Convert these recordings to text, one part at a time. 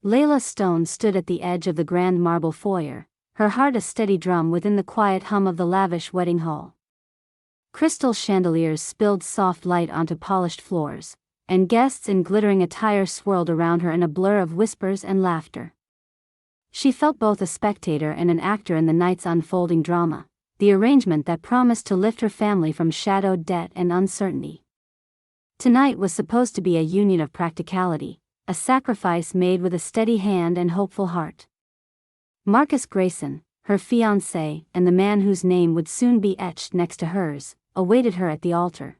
Layla Stone stood at the edge of the grand marble foyer, her heart a steady drum within the quiet hum of the lavish wedding hall. Crystal chandeliers spilled soft light onto polished floors, and guests in glittering attire swirled around her in a blur of whispers and laughter. She felt both a spectator and an actor in the night's unfolding drama, the arrangement that promised to lift her family from shadowed debt and uncertainty. Tonight was supposed to be a union of practicality, a sacrifice made with a steady hand and hopeful heart. Marcus Grayson, her fiancé, and the man whose name would soon be etched next to hers, awaited her at the altar.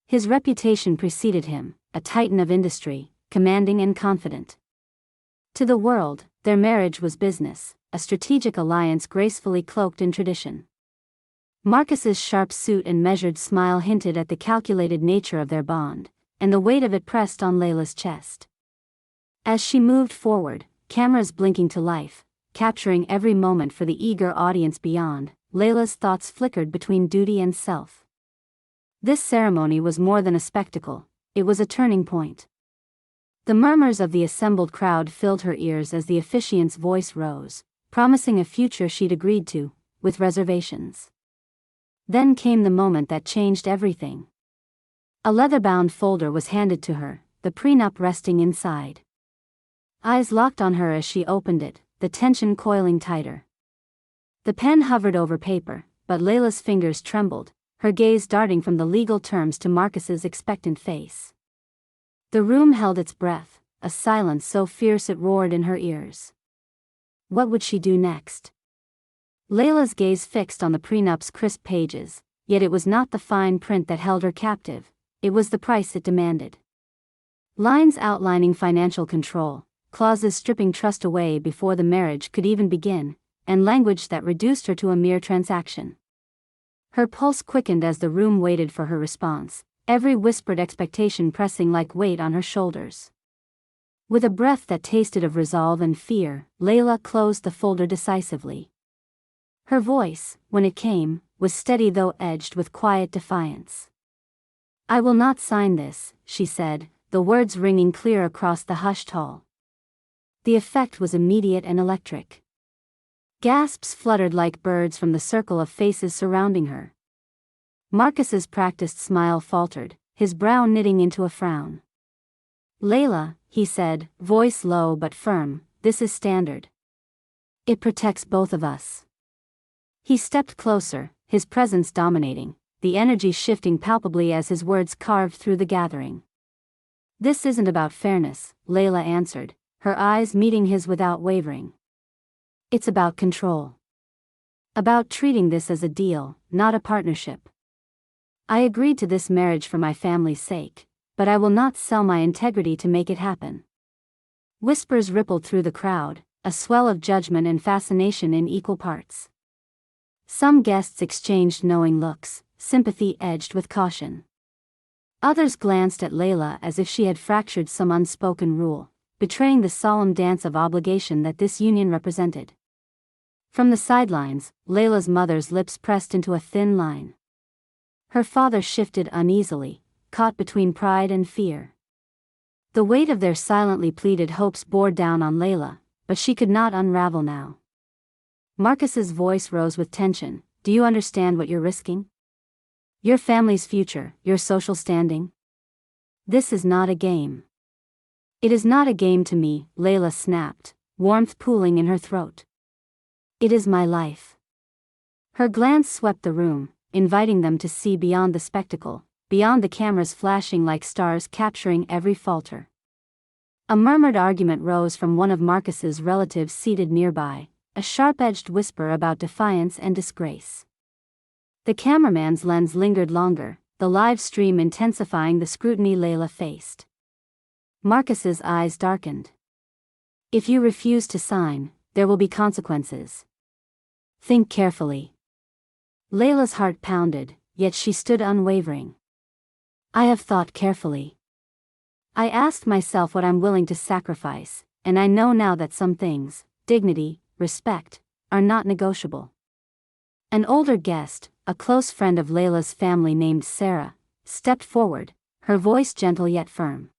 His reputation preceded him, a titan of industry, commanding and confident. To the world, their marriage was business, a strategic alliance gracefully cloaked in tradition. Marcus's sharp suit and measured smile hinted at the calculated nature of their bond, and the weight of it pressed on Layla's chest. As she moved forward, cameras blinking to life, capturing every moment for the eager audience beyond, Layla's thoughts flickered between duty and self. This ceremony was more than a spectacle, it was a turning point. The murmurs of the assembled crowd filled her ears as the officiant's voice rose, promising a future she'd agreed to, with reservations. Then came the moment that changed everything. A leather-bound folder was handed to her, the prenup resting inside. Eyes locked on her as she opened it, the tension coiling tighter. The pen hovered over paper, but Layla's fingers trembled, her gaze darting from the legal terms to Marcus's expectant face. The room held its breath, a silence so fierce it roared in her ears. What would she do next? Layla's gaze fixed on the prenup's crisp pages, yet it was not the fine print that held her captive. It was the price it demanded. Lines outlining financial control, clauses stripping trust away before the marriage could even begin, and language that reduced her to a mere transaction. Her pulse quickened as the room waited for her response, every whispered expectation pressing like weight on her shoulders. With a breath that tasted of resolve and fear, Layla closed the folder decisively. Her voice, when it came, was steady though edged with quiet defiance. "I will not sign this," she said, the words ringing clear across the hushed hall. The effect was immediate and electric. Gasps fluttered like birds from the circle of faces surrounding her. Marcus's practiced smile faltered, his brow knitting into a frown. "Layla," he said, voice low but firm, "this is standard. It protects both of us." He stepped closer, his presence dominating, the energy shifting palpably as his words carved through the gathering. "This isn't about fairness," Layla answered, her eyes meeting his without wavering. "It's about control. About treating this as a deal, not a partnership. I agreed to this marriage for my family's sake, but I will not sell my integrity to make it happen." Whispers rippled through the crowd, a swell of judgment and fascination in equal parts. Some guests exchanged knowing looks, sympathy edged with caution. Others glanced at Layla as if she had fractured some unspoken rule, betraying the solemn dance of obligation that this union represented. From the sidelines, Layla's mother's lips pressed into a thin line. Her father shifted uneasily, caught between pride and fear. The weight of their silently pleaded hopes bore down on Layla, but she could not unravel now. Marcus's voice rose with tension. "Do you understand what you're risking? Your family's future, your social standing? This is not a game." "It is not a game to me," Layla snapped, warmth pooling in her throat. "It is my life." Her glance swept the room, inviting them to see beyond the spectacle, beyond the cameras flashing like stars capturing every falter. A murmured argument rose from one of Marcus's relatives seated nearby, a sharp-edged whisper about defiance and disgrace. The cameraman's lens lingered longer, the live stream intensifying the scrutiny Layla faced. Marcus's eyes darkened. "If you refuse to sign, there will be consequences. Think carefully." Layla's heart pounded, yet she stood unwavering. "I have thought carefully. I asked myself what I'm willing to sacrifice, and I know now that some things, dignity, respect, are not negotiable." An older guest, a close friend of Layla's family named Sarah, stepped forward, her voice gentle yet firm.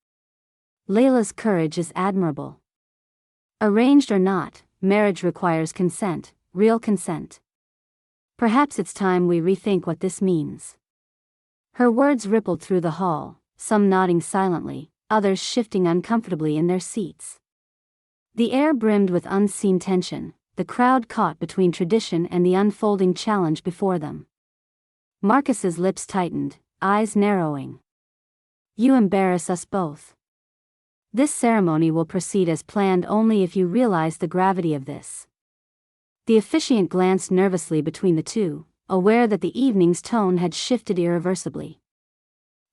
"Layla's courage is admirable. Arranged or not, marriage requires consent, real consent. Perhaps it's time we rethink what this means. Her words rippled through the hall, some nodding silently, others shifting uncomfortably in their seats. The air brimmed with unseen tension, the crowd caught between tradition and the unfolding challenge before them. Marcus's lips tightened, eyes narrowing. You embarrass us both. This ceremony will proceed as planned only if you realize the gravity of this. The officiant glanced nervously between the two, aware that the evening's tone had shifted irreversibly.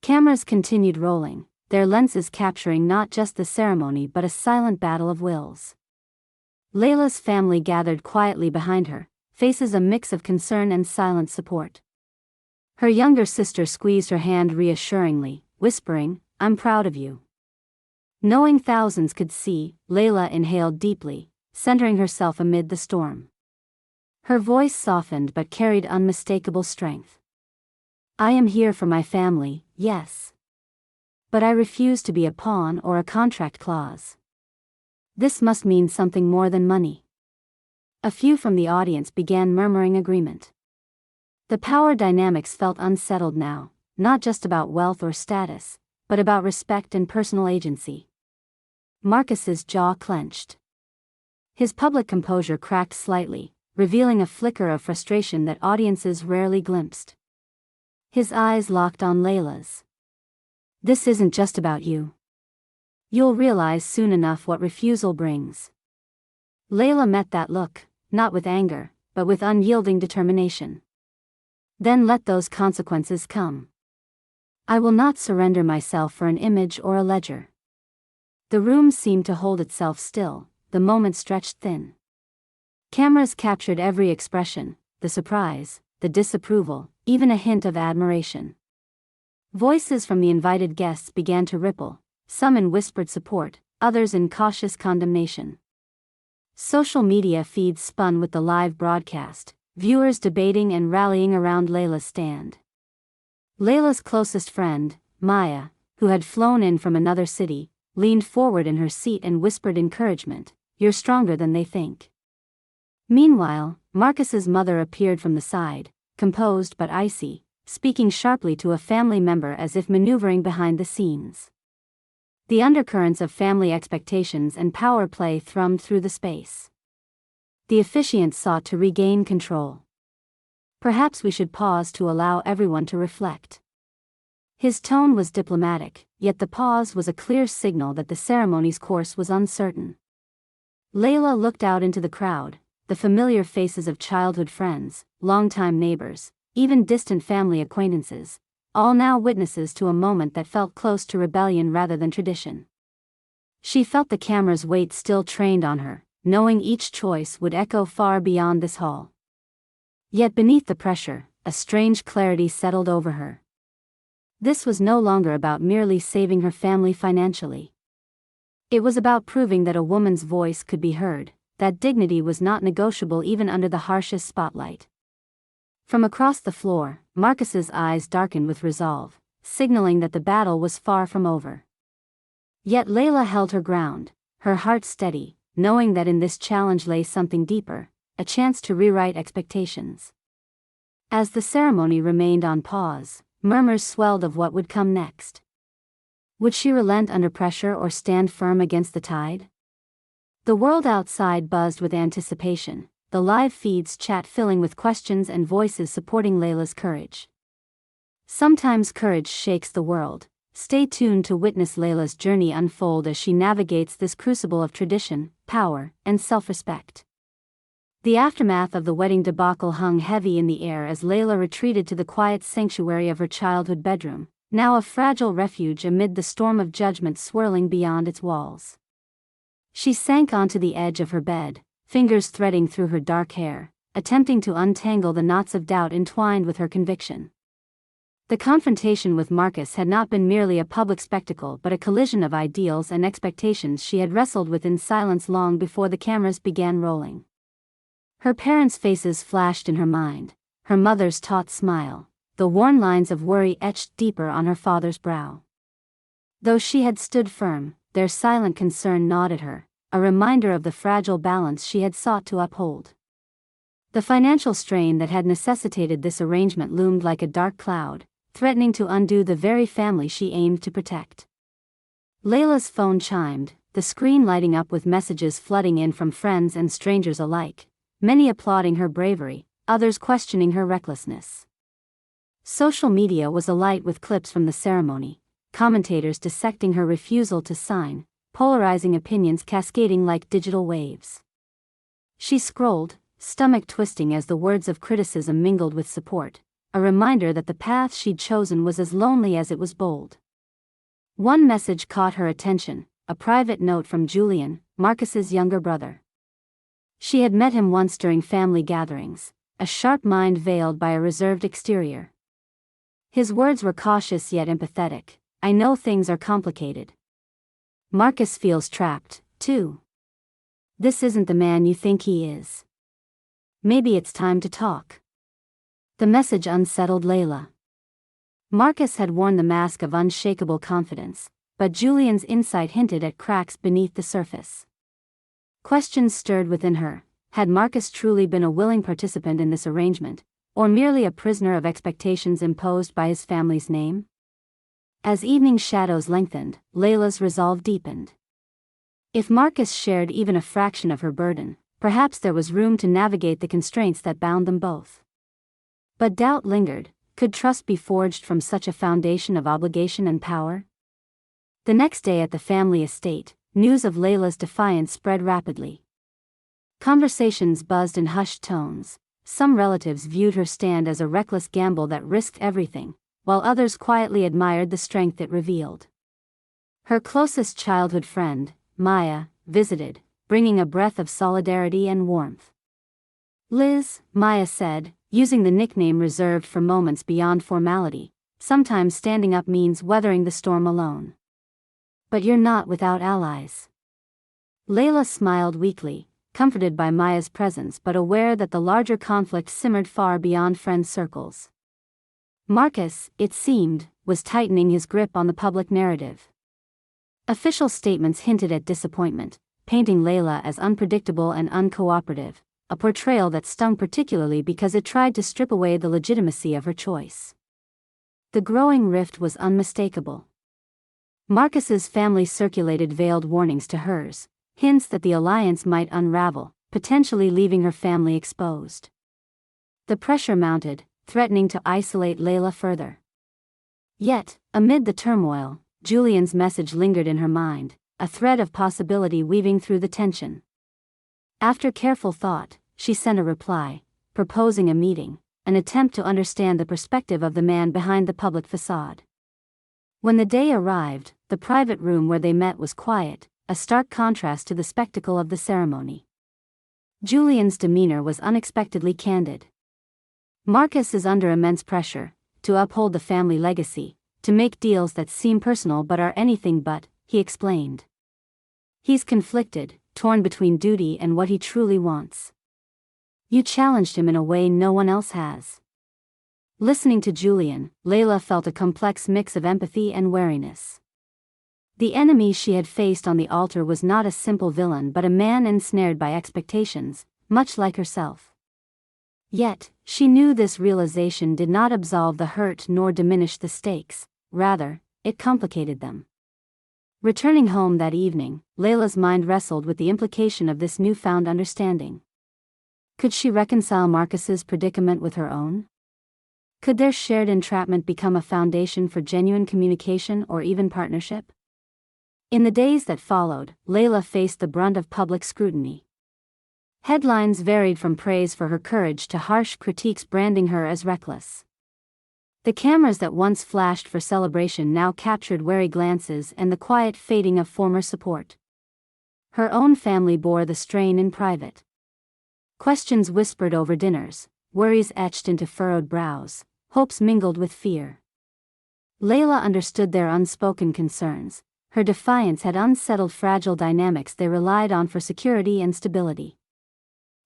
Cameras continued rolling, their lenses capturing not just the ceremony but a silent battle of wills. Layla's family gathered quietly behind her, faces a mix of concern and silent support. Her younger sister squeezed her hand reassuringly, whispering, "I'm proud of you." Knowing thousands could see, Layla inhaled deeply, centering herself amid the storm. Her voice softened but carried unmistakable strength. I am here for my family, yes. But I refuse to be a pawn or a contract clause. This must mean something more than money. A few from the audience began murmuring agreement. The power dynamics felt unsettled now, not just about wealth or status, but about respect and personal agency. Marcus's jaw clenched. His public composure cracked slightly, revealing a flicker of frustration that audiences rarely glimpsed. His eyes locked on Layla's. This isn't just about you. You'll realize soon enough what refusal brings. Layla met that look, not with anger, but with unyielding determination. Then let those consequences come. I will not surrender myself for an image or a ledger. The room seemed to hold itself still, the moment stretched thin. Cameras captured every expression, the surprise, the disapproval, even a hint of admiration. Voices from the invited guests began to ripple, some in whispered support, others in cautious condemnation. Social media feeds spun with the live broadcast, viewers debating and rallying around Layla's stand. Layla's closest friend, Maya, who had flown in from another city, leaned forward in her seat and whispered encouragement, "You're stronger than they think." Meanwhile, Marcus's mother appeared from the side, composed but icy, speaking sharply to a family member as if maneuvering behind the scenes. The undercurrents of family expectations and power play thrummed through the space. The officiant sought to regain control. Perhaps we should pause to allow everyone to reflect. His tone was diplomatic, yet the pause was a clear signal that the ceremony's course was uncertain. Layla looked out into the crowd, the familiar faces of childhood friends, longtime neighbors, even distant family acquaintances, all now witnesses to a moment that felt close to rebellion rather than tradition. She felt the camera's weight still trained on her, knowing each choice would echo far beyond this hall. Yet beneath the pressure, a strange clarity settled over her. This was no longer about merely saving her family financially. It was about proving that a woman's voice could be heard, that dignity was not negotiable even under the harshest spotlight. From across the floor, Marcus's eyes darkened with resolve, signaling that the battle was far from over. Yet Layla held her ground, her heart steady, knowing that in this challenge lay something deeper, a chance to rewrite expectations. As the ceremony remained on pause, murmurs swelled of what would come next. Would she relent under pressure or stand firm against the tide? The world outside buzzed with anticipation, the live feeds chat filling with questions and voices supporting Layla's courage. Sometimes courage shakes the world. Stay tuned to witness Layla's journey unfold as she navigates this crucible of tradition, power, and self-respect. The aftermath of the wedding debacle hung heavy in the air as Layla retreated to the quiet sanctuary of her childhood bedroom, now a fragile refuge amid the storm of judgment swirling beyond its walls. She sank onto the edge of her bed, fingers threading through her dark hair, attempting to untangle the knots of doubt entwined with her conviction. The confrontation with Marcus had not been merely a public spectacle but a collision of ideals and expectations she had wrestled with in silence long before the cameras began rolling. Her parents' faces flashed in her mind, her mother's taut smile, the worn lines of worry etched deeper on her father's brow. Though she had stood firm, their silent concern gnawed at her, a reminder of the fragile balance she had sought to uphold. The financial strain that had necessitated this arrangement loomed like a dark cloud, threatening to undo the very family she aimed to protect. Layla's phone chimed, the screen lighting up with messages flooding in from friends and strangers alike, many applauding her bravery, others questioning her recklessness. Social media was alight with clips from the ceremony, commentators dissecting her refusal to sign, polarizing opinions cascading like digital waves. She scrolled, stomach twisting as the words of criticism mingled with support, a reminder that the path she'd chosen was as lonely as it was bold. One message caught her attention, a private note from Julian, Marcus's younger brother. She had met him once during family gatherings, a sharp mind veiled by a reserved exterior. His words were cautious yet empathetic. "I know things are complicated. Marcus feels trapped, too. This isn't the man you think he is. Maybe it's time to talk." The message unsettled Layla. Marcus had worn the mask of unshakable confidence, but Julian's insight hinted at cracks beneath the surface. Questions stirred within her. Had Marcus truly been a willing participant in this arrangement, or merely a prisoner of expectations imposed by his family's name? As evening shadows lengthened, Layla's resolve deepened. If Marcus shared even a fraction of her burden, perhaps there was room to navigate the constraints that bound them both. But doubt lingered. Could trust be forged from such a foundation of obligation and power? The next day at the family estate, news of Layla's defiance spread rapidly. Conversations buzzed in hushed tones. Some relatives viewed her stand as a reckless gamble that risked everything, while others quietly admired the strength it revealed. Her closest childhood friend, Maya, visited, bringing a breath of solidarity and warmth. "Liz," Maya said, using the nickname reserved for moments beyond formality, "sometimes standing up means weathering the storm alone. But you're not without allies." Layla smiled weakly, comforted by Maya's presence but aware that the larger conflict simmered far beyond friend circles. Marcus, it seemed, was tightening his grip on the public narrative. Official statements hinted at disappointment, painting Layla as unpredictable and uncooperative, a portrayal that stung particularly because it tried to strip away the legitimacy of her choice. The growing rift was unmistakable. Marcus's family circulated veiled warnings to hers, hints that the alliance might unravel, potentially leaving her family exposed. The pressure mounted, threatening to isolate Layla further. Yet, amid the turmoil, Julian's message lingered in her mind, a thread of possibility weaving through the tension. After careful thought, she sent a reply, proposing a meeting, an attempt to understand the perspective of the man behind the public facade. When the day arrived, the private room where they met was quiet, a stark contrast to the spectacle of the ceremony. Julian's demeanor was unexpectedly candid. "Marcus is under immense pressure, to uphold the family legacy, to make deals that seem personal but are anything but," he explained. "He's conflicted, torn between duty and what he truly wants. You challenged him in a way no one else has." Listening to Julian, Layla felt a complex mix of empathy and wariness. The enemy she had faced on the altar was not a simple villain but a man ensnared by expectations, much like herself. Yet, she knew this realization did not absolve the hurt nor diminish the stakes, rather, it complicated them. Returning home that evening, Layla's mind wrestled with the implication of this newfound understanding. Could she reconcile Marcus's predicament with her own? Could their shared entrapment become a foundation for genuine communication or even partnership? In the days that followed, Layla faced the brunt of public scrutiny. Headlines varied from praise for her courage to harsh critiques branding her as reckless. The cameras that once flashed for celebration now captured wary glances and the quiet fading of former support. Her own family bore the strain in private. Questions whispered over dinners, worries etched into furrowed brows, hopes mingled with fear. Layla understood their unspoken concerns. Her defiance had unsettled fragile dynamics they relied on for security and stability.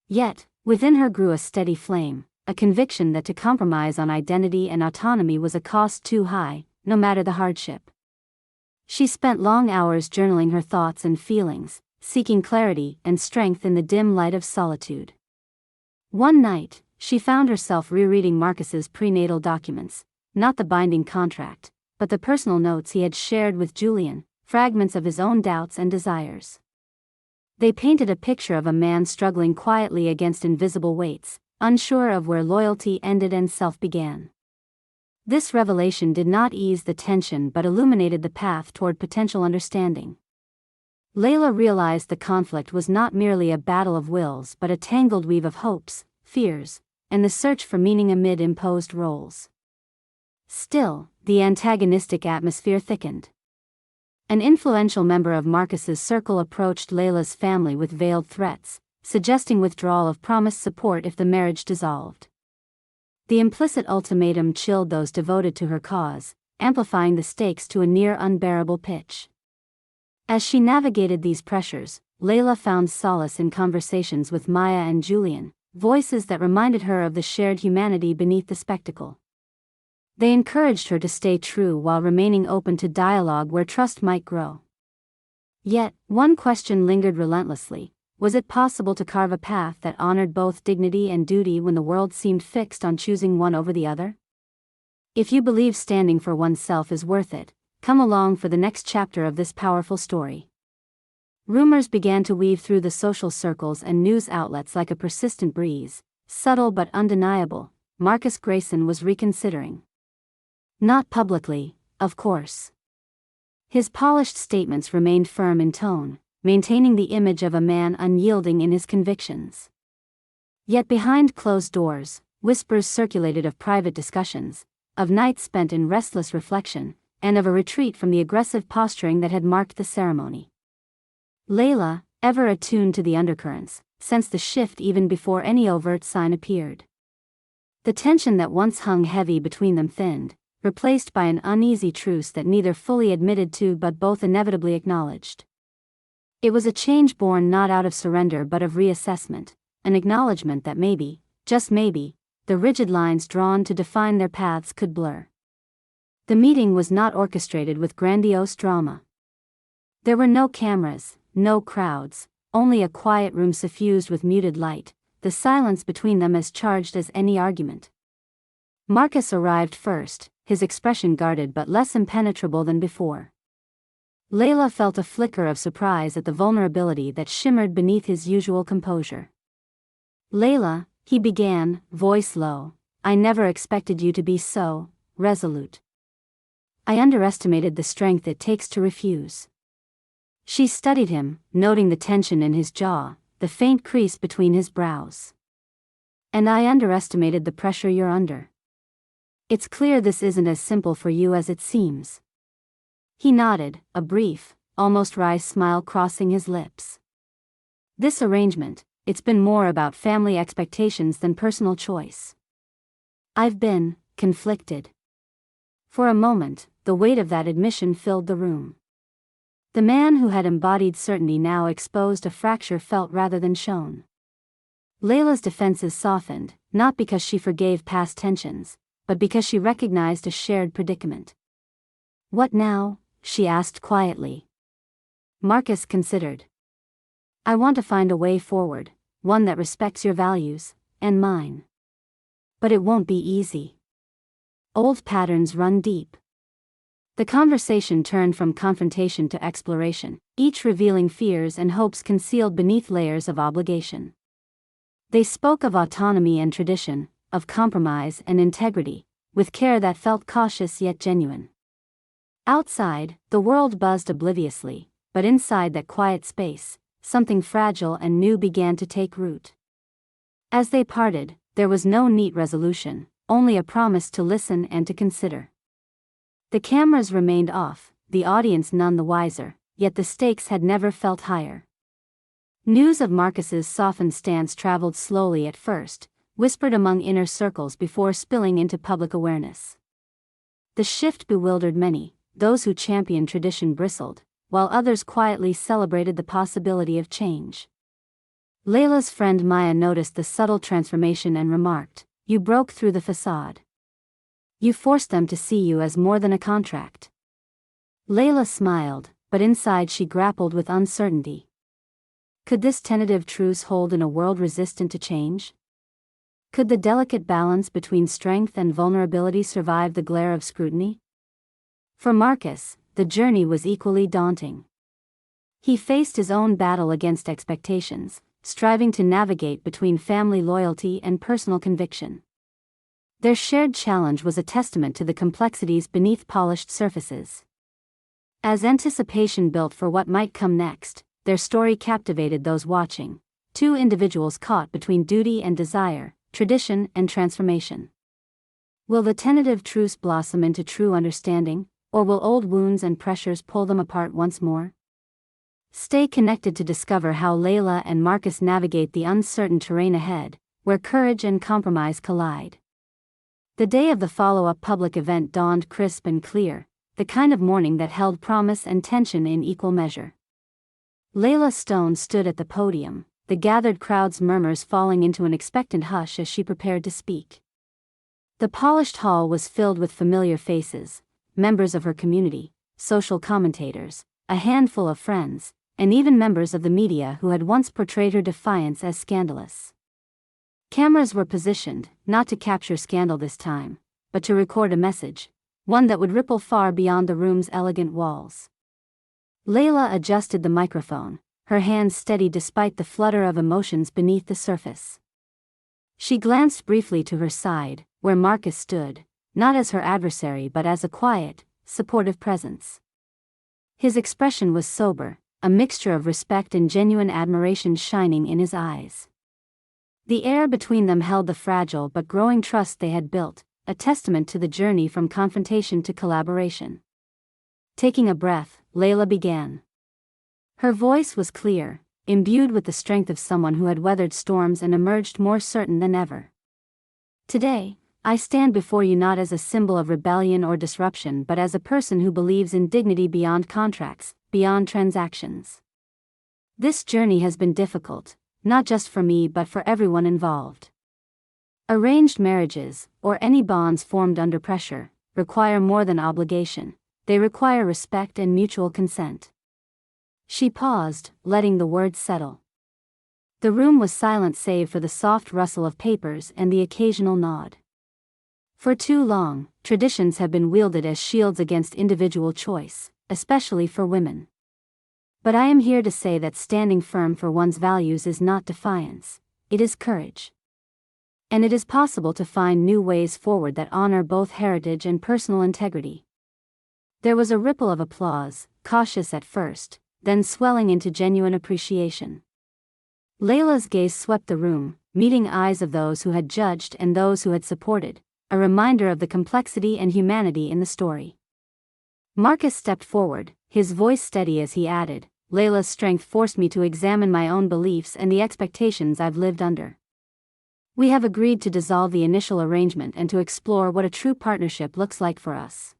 Yet, within her grew a steady flame, a conviction that to compromise on identity and autonomy was a cost too high, no matter the hardship. She spent long hours journaling her thoughts and feelings, seeking clarity and strength in the dim light of solitude. One night, she found herself rereading Marcus's prenatal documents, not the binding contract, but the personal notes he had shared with Julian, fragments of his own doubts and desires. They painted a picture of a man struggling quietly against invisible weights, unsure of where loyalty ended and self began. This revelation did not ease the tension but illuminated the path toward potential understanding. Layla realized the conflict was not merely a battle of wills but a tangled weave of hopes, fears, and the search for meaning amid imposed roles. Still, the antagonistic atmosphere thickened. An influential member of Marcus's circle approached Layla's family with veiled threats, suggesting withdrawal of promised support if the marriage dissolved. The implicit ultimatum chilled those devoted to her cause, amplifying the stakes to a near unbearable pitch. As she navigated these pressures, Layla found solace in conversations with Maya and Julian, voices that reminded her of the shared humanity beneath the spectacle. They encouraged her to stay true while remaining open to dialogue where trust might grow. Yet, one question lingered relentlessly: was it possible to carve a path that honored both dignity and duty when the world seemed fixed on choosing one over the other? If you believe standing for oneself is worth it, come along for the next chapter of this powerful story. Rumors began to weave through the social circles and news outlets like a persistent breeze, subtle but undeniable. Marcus Grayson was reconsidering. Not publicly, of course. His polished statements remained firm in tone, maintaining the image of a man unyielding in his convictions. Yet behind closed doors, whispers circulated of private discussions, of nights spent in restless reflection, and of a retreat from the aggressive posturing that had marked the ceremony. Layla, ever attuned to the undercurrents, sensed the shift even before any overt sign appeared. The tension that once hung heavy between them thinned, replaced by an uneasy truce that neither fully admitted to but both inevitably acknowledged. It was a change born not out of surrender but of reassessment, an acknowledgement that maybe, just maybe, the rigid lines drawn to define their paths could blur. The meeting was not orchestrated with grandiose drama. There were no cameras, no crowds, only a quiet room suffused with muted light, the silence between them as charged as any argument. Marcus arrived first, his expression guarded but less impenetrable than before. Layla felt a flicker of surprise at the vulnerability that shimmered beneath his usual composure. "Layla," he began, voice low, "I never expected you to be so resolute. I underestimated the strength it takes to refuse." She studied him, noting the tension in his jaw, the faint crease between his brows. "And I underestimated the pressure you're under. It's clear this isn't as simple for you as it seems." He nodded, a brief, almost wry smile crossing his lips. "This arrangement, it's been more about family expectations than personal choice. I've been conflicted." For a moment, the weight of that admission filled the room. The man who had embodied certainty now exposed a fracture felt rather than shown. Layla's defenses softened, not because she forgave past tensions, but because she recognized a shared predicament. "What now?" she asked quietly. Marcus considered. "I want to find a way forward, one that respects your values, and mine. But it won't be easy. Old patterns run deep." The conversation turned from confrontation to exploration, each revealing fears and hopes concealed beneath layers of obligation. They spoke of autonomy and tradition, of compromise and integrity, with care that felt cautious yet genuine. Outside, the world buzzed obliviously, but inside that quiet space, something fragile and new began to take root. As they parted, there was no neat resolution, only a promise to listen and to consider. The cameras remained off, the audience none the wiser, yet the stakes had never felt higher. News of Marcus's softened stance traveled slowly at first, whispered among inner circles before spilling into public awareness. The shift bewildered many. Those who championed tradition bristled, while others quietly celebrated the possibility of change. Layla's friend Maya noticed the subtle transformation and remarked, "You broke through the facade. You forced them to see you as more than a contract." Layla smiled, but inside she grappled with uncertainty. Could this tentative truce hold in a world resistant to change? Could the delicate balance between strength and vulnerability survive the glare of scrutiny? For Marcus, the journey was equally daunting. He faced his own battle against expectations, striving to navigate between family loyalty and personal conviction. Their shared challenge was a testament to the complexities beneath polished surfaces. As anticipation built for what might come next, their story captivated those watching, two individuals caught between duty and desire, tradition and transformation. Will the tentative truce blossom into true understanding, or will old wounds and pressures pull them apart once more? Stay connected to discover how Layla and Marcus navigate the uncertain terrain ahead, where courage and compromise collide. The day of the follow-up public event dawned crisp and clear, the kind of morning that held promise and tension in equal measure. Layla Stone stood at the podium, the gathered crowd's murmurs falling into an expectant hush as she prepared to speak. The polished hall was filled with familiar faces, members of her community, social commentators, a handful of friends, and even members of the media who had once portrayed her defiance as scandalous. Cameras were positioned, not to capture scandal this time, but to record a message, one that would ripple far beyond the room's elegant walls. Layla adjusted the microphone, her hands steady despite the flutter of emotions beneath the surface. She glanced briefly to her side, where Marcus stood, not as her adversary but as a quiet, supportive presence. His expression was sober, a mixture of respect and genuine admiration shining in his eyes. The air between them held the fragile but growing trust they had built, a testament to the journey from confrontation to collaboration. Taking a breath, Layla began. Her voice was clear, imbued with the strength of someone who had weathered storms and emerged more certain than ever. Today, I stand before you not as a symbol of rebellion or disruption but as a person who believes in dignity beyond contracts, beyond transactions. This journey has been difficult, not just for me but for everyone involved. Arranged marriages, or any bonds formed under pressure, require more than obligation, they require respect and mutual consent. She paused, letting the words settle. The room was silent save for the soft rustle of papers and the occasional nod. For too long, traditions have been wielded as shields against individual choice, especially for women. But I am here to say that standing firm for one's values is not defiance, it is courage. And it is possible to find new ways forward that honor both heritage and personal integrity. There was a ripple of applause, cautious at first, then swelling into genuine appreciation. Layla's gaze swept the room, meeting eyes of those who had judged and those who had supported, a reminder of the complexity and humanity in the story. Marcus stepped forward, his voice steady as he added, "Layla's strength forced me to examine my own beliefs and the expectations I've lived under. We have agreed to dissolve the initial arrangement and to explore what a true partnership looks like for us."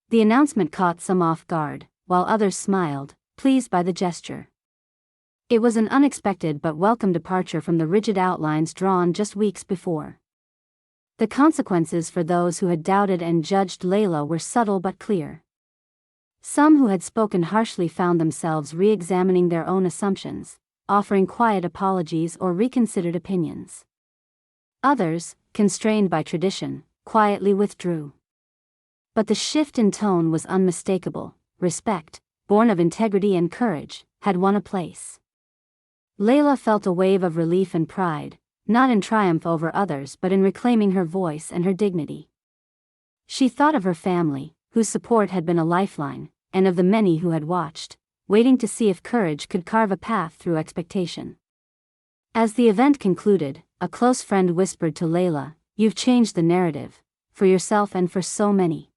The announcement caught some off guard, while others smiled, pleased by the gesture. It was an unexpected but welcome departure from the rigid outlines drawn just weeks before. The consequences for those who had doubted and judged Layla were subtle but clear. Some who had spoken harshly found themselves re-examining their own assumptions, offering quiet apologies or reconsidered opinions. Others, constrained by tradition, quietly withdrew. But the shift in tone was unmistakable. Respect, born of integrity and courage, had won a place. Layla felt a wave of relief and pride, not in triumph over others but in reclaiming her voice and her dignity. She thought of her family, whose support had been a lifeline, and of the many who had watched, waiting to see if courage could carve a path through expectation. As the event concluded, a close friend whispered to Layla, "You've changed the narrative, for yourself and for so many."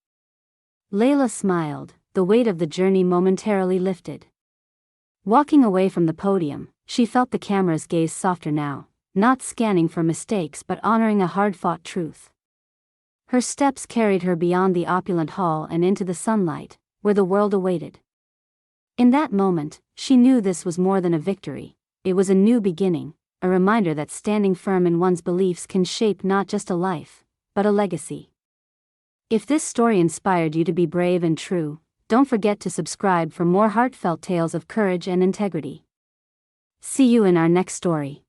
Layla smiled, the weight of the journey momentarily lifted. Walking away from the podium, she felt the camera's gaze softer now, not scanning for mistakes but honoring a hard-fought truth. Her steps carried her beyond the opulent hall and into the sunlight, where the world awaited. In that moment, she knew this was more than a victory, it was a new beginning, a reminder that standing firm in one's beliefs can shape not just a life, but a legacy. If this story inspired you to be brave and true, don't forget to subscribe for more heartfelt tales of courage and integrity. See you in our next story.